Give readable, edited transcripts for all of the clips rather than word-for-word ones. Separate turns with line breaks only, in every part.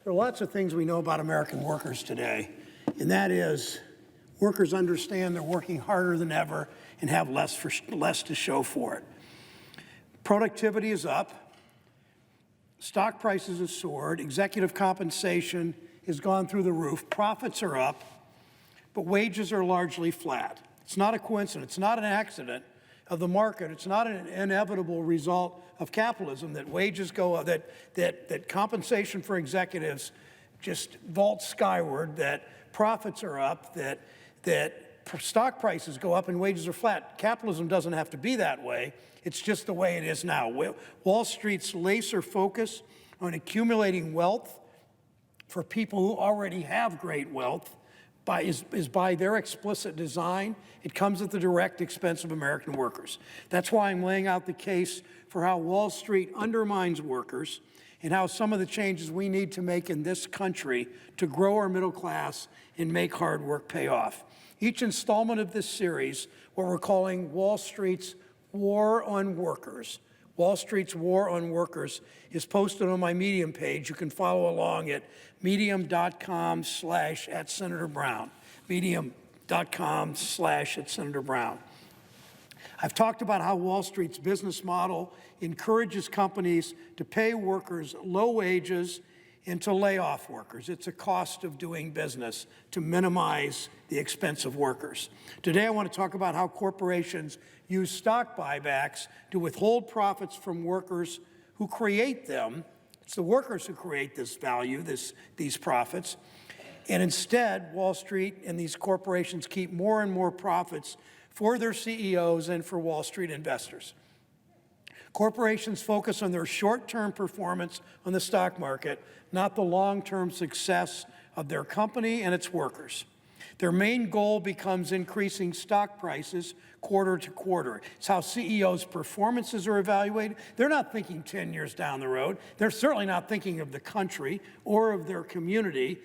There are lots of things we know about American workers today, and that is workers understand they're working harder than ever and have less to show for it. Productivity is up, stock prices have soared, executive compensation has gone through the roof, profits are up, but wages are largely flat. It's not a coincidence, it's not an accident of the market, it's not an inevitable result of capitalism that wages go up, that compensation for executives just vaults skyward, that profits are up, that stock prices go up and wages are flat. Capitalism doesn't have to be that way. It's just the way it is now. Wall Street's laser focus on accumulating wealth for people who already have great wealth is by their explicit design. It comes at the direct expense of American workers. That's why I'm laying out the case for how Wall Street undermines workers and how some of the changes we need to make in this country to grow our middle class and make hard work pay off. Each installment of this series, what we're calling Wall Street's War on Workers, Wall Street's War on Workers, is posted on my Medium page. You can follow along at medium.com/@SenatorBrown, medium.com/@SenatorBrown. I've talked about how Wall Street's business model encourages companies to pay workers low wages and to lay off workers. It's a cost of doing business to minimize the expense of workers. Today, I want to talk about how corporations use stock buybacks to withhold profits from workers who create them. It's the workers who create this value, these profits. And instead, Wall Street and these corporations keep more and more profits for their CEOs and for Wall Street investors. Corporations focus on their short-term performance on the stock market, not the long-term success of their company and its workers. Their main goal becomes increasing stock prices quarter to quarter. It's how CEOs' performances are evaluated. They're not thinking 10 years down the road. They're certainly not thinking of the country or of their community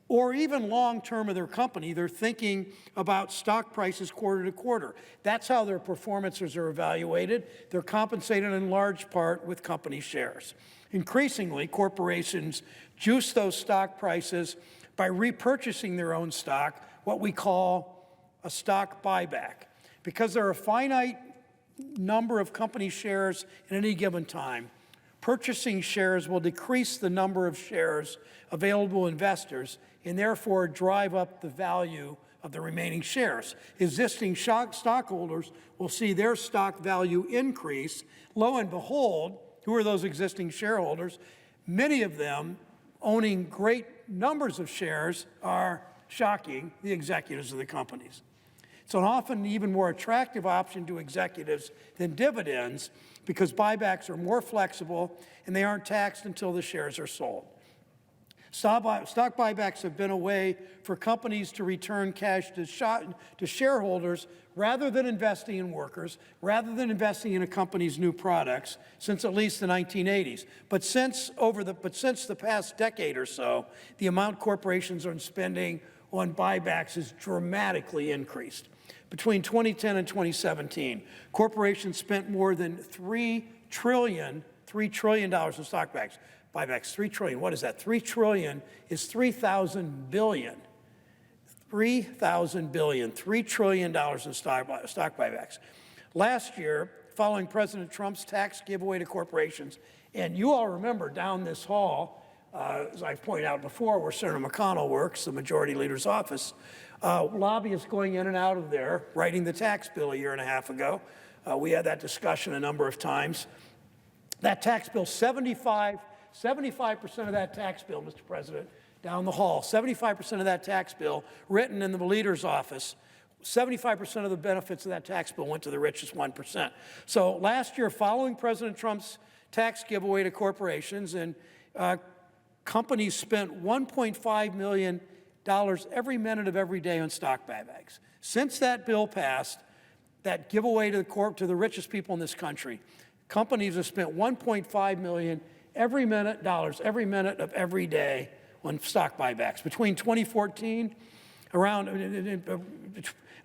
or even long-term of their company. They're thinking about stock prices quarter to quarter. That's how their performances are evaluated. They're compensated in large part with company shares. Increasingly, corporations juice those stock prices by repurchasing their own stock, what we call a stock buyback. Because there are a finite number of company shares at any given time, purchasing shares will decrease the number of shares available to investors and therefore drive up the value of the remaining shares. Existing stockholders will see their stock value increase. Lo and behold, who are those existing shareholders? Many of them owning great numbers of shares are, shocking, the executives of the companies. It's an often even more attractive option to executives than dividends because buybacks are more flexible and they aren't taxed until the shares are sold. Stock buybacks have been a way for companies to return cash to shareholders rather than investing in workers, rather than investing in a company's new products since at least the 1980s. But since the past decade or so, the amount corporations are spending on buybacks has dramatically increased. Between 2010 and 2017, corporations spent more than $3 trillion in stock buybacks. 3 trillion, what is that? 3 trillion is 3,000 billion. 3,000 billion, $3 trillion in stock buybacks. Last year, following President Trump's tax giveaway to corporations, and you all remember down this hall, as I've pointed out before, where Senator McConnell works, the majority leader's office, lobbyists going in and out of there, writing the tax bill a year and a half ago. We had that discussion a number of times. That tax bill, 75% of that tax bill, Mr. President, down the hall, 75% of that tax bill written in the leader's office, 75% of the benefits of that tax bill went to the richest 1%. So last year, following President Trump's tax giveaway to corporations, and companies spent $1.5 million every minute of every day on stock buybacks. Since that bill passed, that giveaway to the richest people in this country, companies have spent $1.5 million every minute of every day on stock buybacks. Between 2014,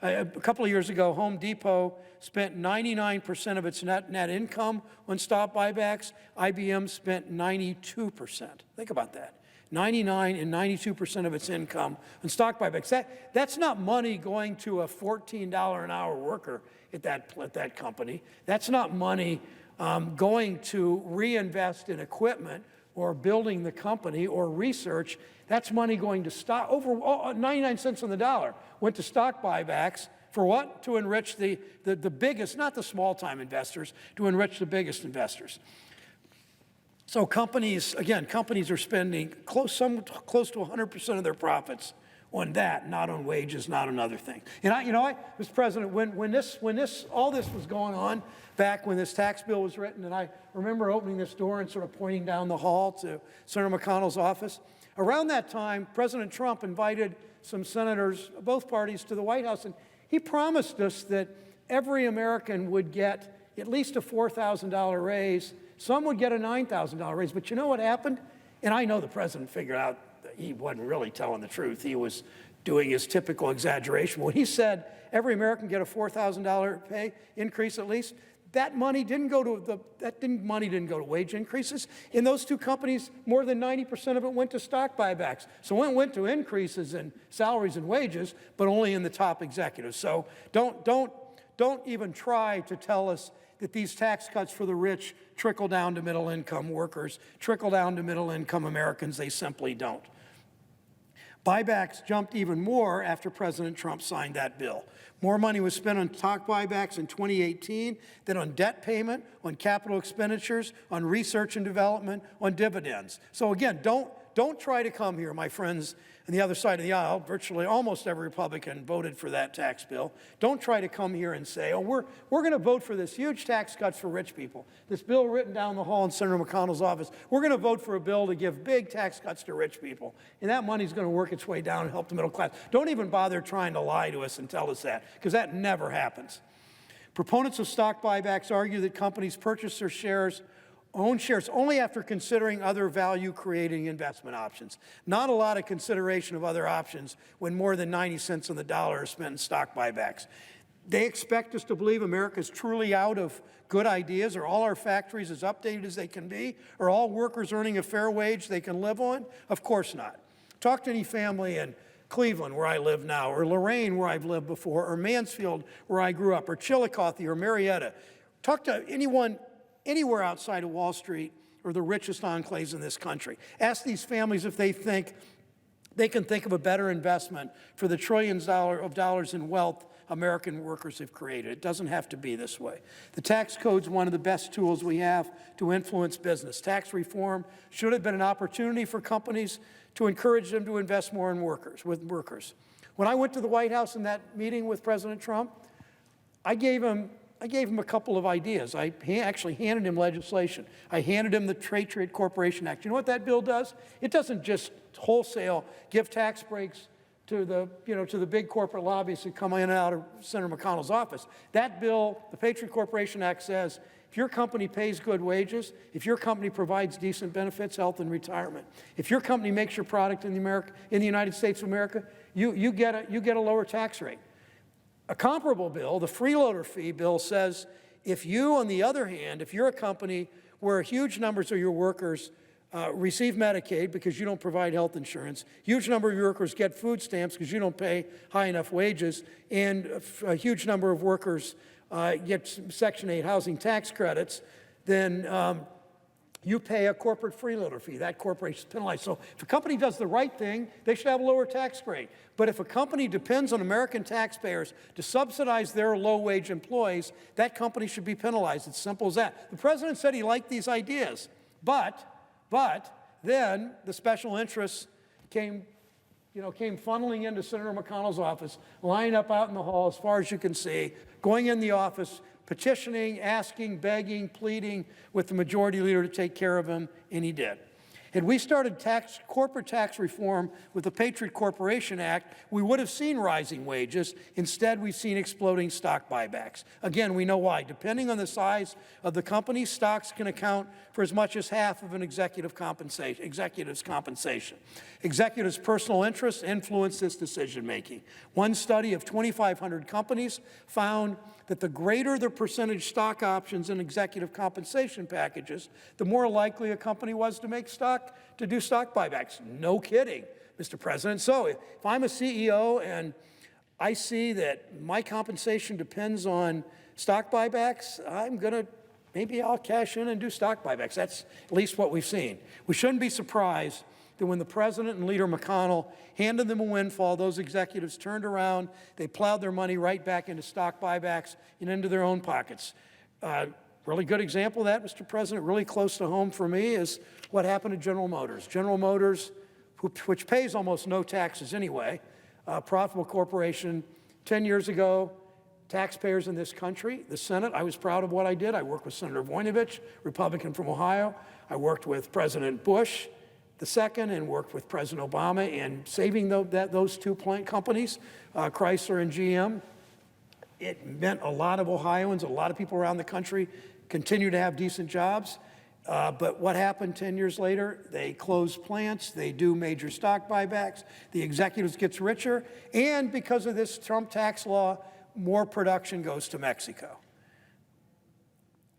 a couple of years ago, Home Depot spent 99% of its net income on stock buybacks. IBM spent 92%. Think about that. 99 and 92% of its income on stock buybacks. That's not money going to a $14 an hour worker at that company. That's not money going to reinvest in equipment or building the company or research. That's money going to stock. Over 99 cents on the dollar went to stock buybacks. For what? To enrich the biggest, not the small-time investors, to enrich the biggest investors. So companies are spending close to 100% of their profits on that, not on wages, not on other things. And Mr. President, when all this was going on, back when this tax bill was written, and I remember opening this door and sort of pointing down the hall to Senator McConnell's office. Around that time, President Trump invited some senators, both parties, to the White House, and he promised us that every American would get at least a $4,000 raise. Some would get a $9,000 raise. But you know what happened? And I know the president figured out that he wasn't really telling the truth. He was doing his typical exaggeration. When he said every American get a $4,000 pay increase at least, that money didn't go to wage increases. In those two companies, more than 90% of it went to stock buybacks. So it went to increases in salaries and wages, but only in the top executives. So don't even try to tell us that these tax cuts for the rich trickle down to middle-income workers, trickle down to middle-income Americans. They simply don't. Buybacks jumped even more after President Trump signed that bill. More money was spent on stock buybacks in 2018 than on debt payment, on capital expenditures, on research and development, on dividends. So again, don't try to come here, my friends on the other side of the aisle. Virtually almost every Republican voted for that tax bill. Don't try to come here and say, oh, we're going to vote for this huge tax cuts for rich people. This bill written down the hall in Senator McConnell's office, we're going to vote for a bill to give big tax cuts to rich people. And that money's going to work its way down and help the middle class. Don't even bother trying to lie to us and tell us that, because that never happens. Proponents of stock buybacks argue that companies purchase their own shares only after considering other value-creating investment options. Not a lot of consideration of other options when more than 90 cents on the dollar are spent in stock buybacks. They expect us to believe America's truly out of good ideas. Are all our factories as updated as they can be? Are all workers earning a fair wage they can live on? Of course not. Talk to any family in Cleveland, where I live now, or Lorain, where I've lived before, or Mansfield, where I grew up, or Chillicothe, or Marietta. Talk to anyone anywhere outside of Wall Street or the richest enclaves in this country. Ask these families if they think they can think of a better investment for the trillions of dollars in wealth American workers have created. It doesn't have to be this way. The tax code's one of the best tools we have to influence business. Tax reform should have been an opportunity for companies to encourage them to invest more in workers. When I went to the White House in that meeting with President Trump, I gave him a couple of ideas. I actually handed him legislation. I handed him the Patriot Corporation Act. You know what that bill does? It doesn't just wholesale give tax breaks to the big corporate lobbyists who come in and out of Senator McConnell's office. That bill, the Patriot Corporation Act, says if your company pays good wages, if your company provides decent benefits, health, and retirement, if your company makes your product in the United States of America, you get a lower tax rate. A comparable bill, the freeloader fee bill, says if you, on the other hand, if you're a company where huge numbers of your workers receive Medicaid because you don't provide health insurance, huge number of your workers get food stamps because you don't pay high enough wages, and a huge number of workers get Section 8 housing tax credits, then you pay a corporate freeloader fee. That corporation is penalized. So if a company does the right thing, they should have a lower tax rate. But if a company depends on American taxpayers to subsidize their low-wage employees, that company should be penalized. It's simple as that. The president said he liked these ideas, but then the special interests came funneling into Senator McConnell's office, lining up out in the hall as far as you can see, going in the office, petitioning, asking, begging, pleading with the majority leader to take care of him, and he did. Had we started corporate tax reform with the Patriot Corporation Act, we would have seen rising wages. Instead, we've seen exploding stock buybacks. Again, we know why. Depending on the size of the company, stocks can account for as much as half of an executive's compensation. Executives' personal interests influence this decision-making. One study of 2,500 companies found that the greater the percentage stock options in executive compensation packages, the more likely a company was to make stock stock buybacks. No kidding, Mr. President. So if I'm a CEO and I see that my compensation depends on stock buybacks, maybe I'll cash in and do stock buybacks. That's at least what we've seen. We shouldn't be surprised that when the president and Leader McConnell handed them a windfall, those executives turned around, they plowed their money right back into stock buybacks and into their own pockets. Really good example of that, Mr. President, really close to home for me, is what happened to General Motors. General Motors, which pays almost no taxes anyway, profitable corporation, 10 years ago, taxpayers in this country, the Senate, I was proud of what I did. I worked with Senator Voinovich, Republican from Ohio. I worked with President Bush II and worked with President Obama in saving those two plant companies, Chrysler and GM. It meant a lot of Ohioans, a lot of people around the country continue to have decent jobs. But what happened 10 years later? They close plants, they do major stock buybacks, the executives gets richer, and because of this Trump tax law, more production goes to Mexico.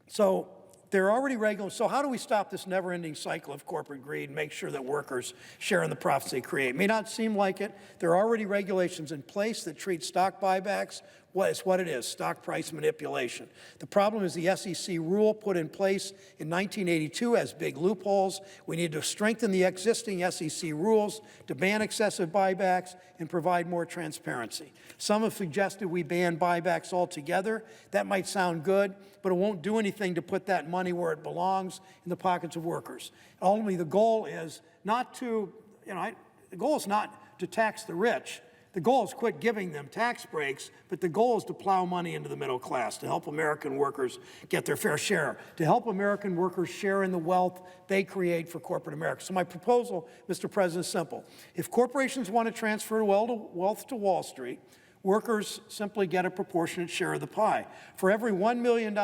So they're already regular. So how do we stop this never-ending cycle of corporate greed and make sure that workers share in the profits they create? It may not seem like it. There are already regulations in place that treat stock buybacks. It's what it is, stock price manipulation. The problem is the SEC rule put in place in 1982 has big loopholes. We need to strengthen the existing SEC rules to ban excessive buybacks and provide more transparency. Some have suggested we ban buybacks altogether. That might sound good, but it won't do anything to put that money where it belongs, in the pockets of workers. Ultimately, the goal is not to, the goal is not to tax the rich. The goal is quit giving them tax breaks, but the goal is to plow money into the middle class, to help American workers get their fair share, to help American workers share in the wealth they create for corporate America. So my proposal, Mr. President, is simple. If corporations want to transfer wealth to Wall Street, workers simply get a proportionate share of the pie. For every $1 million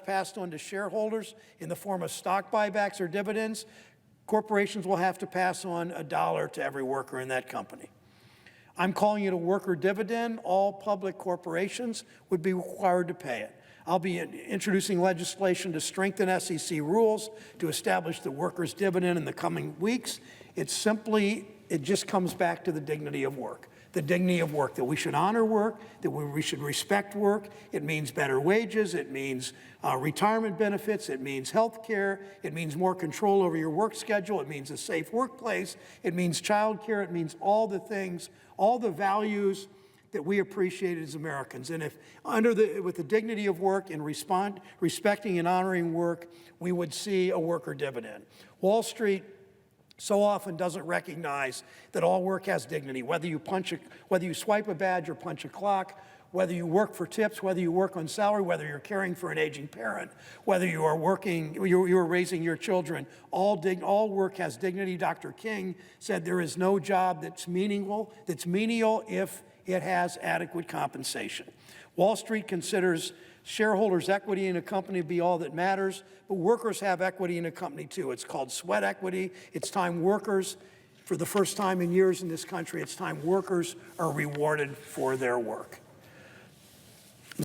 passed on to shareholders in the form of stock buybacks or dividends, corporations will have to pass on $1 to every worker in that company. I'm calling it a worker dividend. All public corporations would be required to pay it. I'll be introducing legislation to strengthen SEC rules to establish the workers' dividend in the coming weeks. It just comes back to the dignity of work. The dignity of work, that we should honor work, that we should respect work. It means better wages, it means retirement benefits, it means health care, it means more control over your work schedule, it means a safe workplace, it means child care, it means all the things, all the values that we appreciate as Americans. And if with the dignity of work and respecting and honoring work, we would see a worker dividend. Wall Street so often doesn't recognize that all work has dignity, whether you swipe a badge or punch a clock, whether you work for tips, whether you work on salary, whether you're caring for an aging parent, whether you are raising your children, all work has dignity. Dr. King said there is no job that's menial if it has adequate compensation. Wall Street considers shareholders' equity in a company to be all that matters, but workers have equity in a company too. It's called sweat equity. It's time workers, for the first time in years in this country, it's time workers are rewarded for their work.